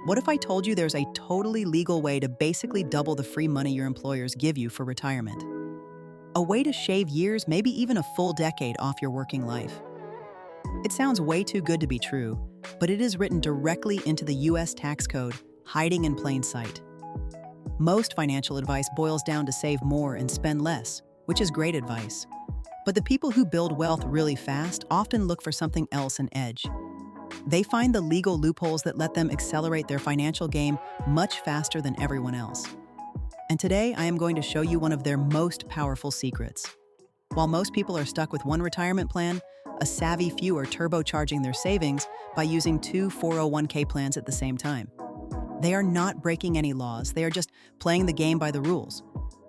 What if I told you there's a totally legal way to basically double the free money your employers give you for retirement? A way to shave years, maybe even a full decade off your working life. It sounds way too good to be true, but it is written directly into the US tax code, hiding in plain sight. Most financial advice boils down to save more and spend less, which is great advice. But the people who build wealth really fast often look for something else an edge. They find the legal loopholes that let them accelerate their financial game much faster than everyone else. And today, I am going to show you one of their most powerful secrets. While most people are stuck with one retirement plan, a savvy few are turbocharging their savings by using two 401k plans at the same time. They are not breaking any laws, they are just playing the game by the rules,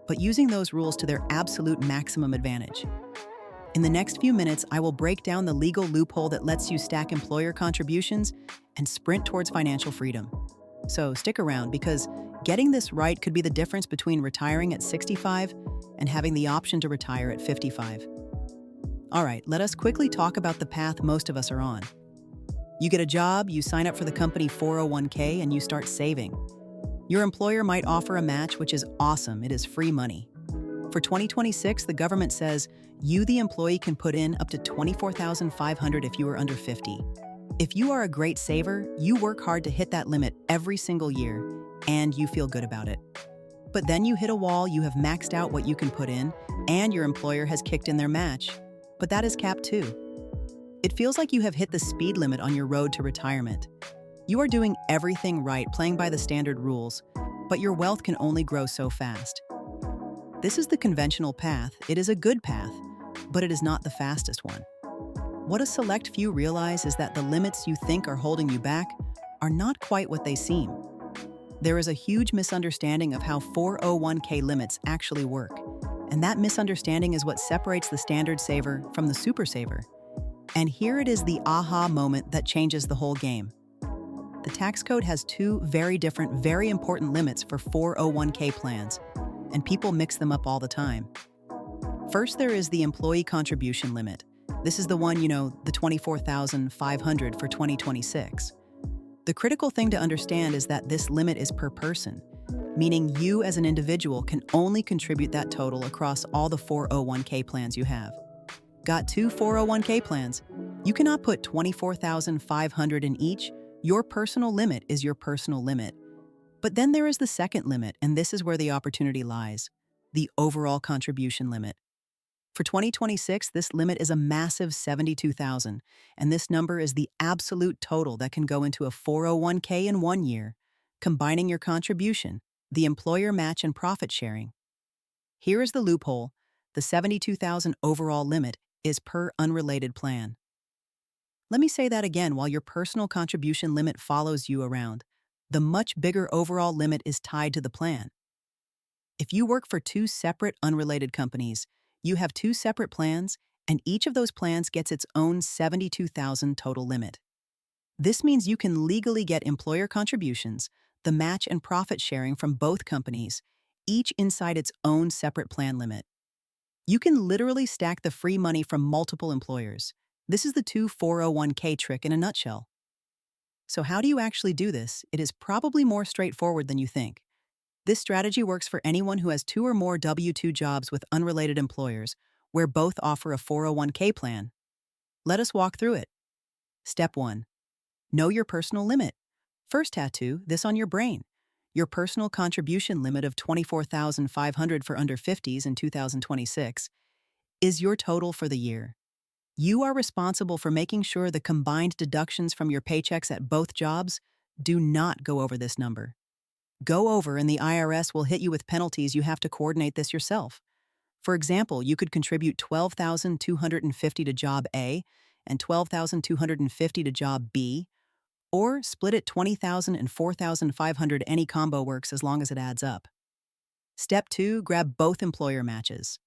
but using those rules to their absolute maximum advantage. In the next few minutes, I will break down the legal loophole that lets you stack employer contributions and sprint towards financial freedom. So stick around, because getting this right could be the difference between retiring at 65 and having the option to retire at 55. All right, let us quickly talk about the path most of us are on. You get a job, you sign up for the company 401k, and you start saving. Your employer might offer a match, which is awesome. It is free money. For 2026, the government says you, the employee, can put in up to $24,500 if you are under 50. If you are a great saver, you work hard to hit that limit every single year, and you feel good about it. But then you hit a wall, you have maxed out what you can put in, and your employer has kicked in their match. But that is capped too. It feels like you have hit the speed limit on your road to retirement. You are doing everything right, playing by the standard rules, but your wealth can only grow so fast. This is the conventional path. It is a good path, but it is not the fastest one. What a select few realize is that the limits you think are holding you back are not quite what they seem. There is a huge misunderstanding of how 401k limits actually work, and that misunderstanding is what separates the standard saver from the super saver. And here it is, the aha moment that changes the whole game. The tax code has two very different, very important limits for 401k plans, and people mix them up all the time. First, there is the employee contribution limit. This is the one, the $24,500 for 2026. The critical thing to understand is that this limit is per person, meaning you as an individual can only contribute that total across all the 401k plans you have. Got two 401k plans? You cannot put $24,500 in each. Your personal limit is your personal limit. But then there is the second limit, and this is where the opportunity lies: the overall contribution limit. For 2026, this limit is a massive $72,000, and this number is the absolute total that can go into a 401k in 1 year, combining your contribution, the employer match, and profit sharing. Here is the loophole: the $72,000 overall limit is per unrelated plan. Let me say that again. While your personal contribution limit follows you around, the much bigger overall limit is tied to the plan. If you work for two separate unrelated companies, you have two separate plans, and each of those plans gets its own $72,000 total limit. This means you can legally get employer contributions, the match, and profit sharing from both companies, each inside its own separate plan limit. You can literally stack the free money from multiple employers. This is the two 401k trick in a nutshell. So how do you actually do this? It is probably more straightforward than you think. This strategy works for anyone who has two or more W-2 jobs with unrelated employers, where both offer a 401k plan. Let us walk through it. Step 1. Know your personal limit. First, tattoo this on your brain. Your personal contribution limit of $24,500 for under 50s in 2026 is your total for the year. You are responsible for making sure the combined deductions from your paychecks at both jobs do not go over this number. Go over and the IRS will hit you with penalties. You have to coordinate this yourself. For example, you could contribute $12,250 to job A and $12,250 to job B, or split it $20,000 and $4,500. Any combo works as long as it adds up. Step 2, grab both employer matches.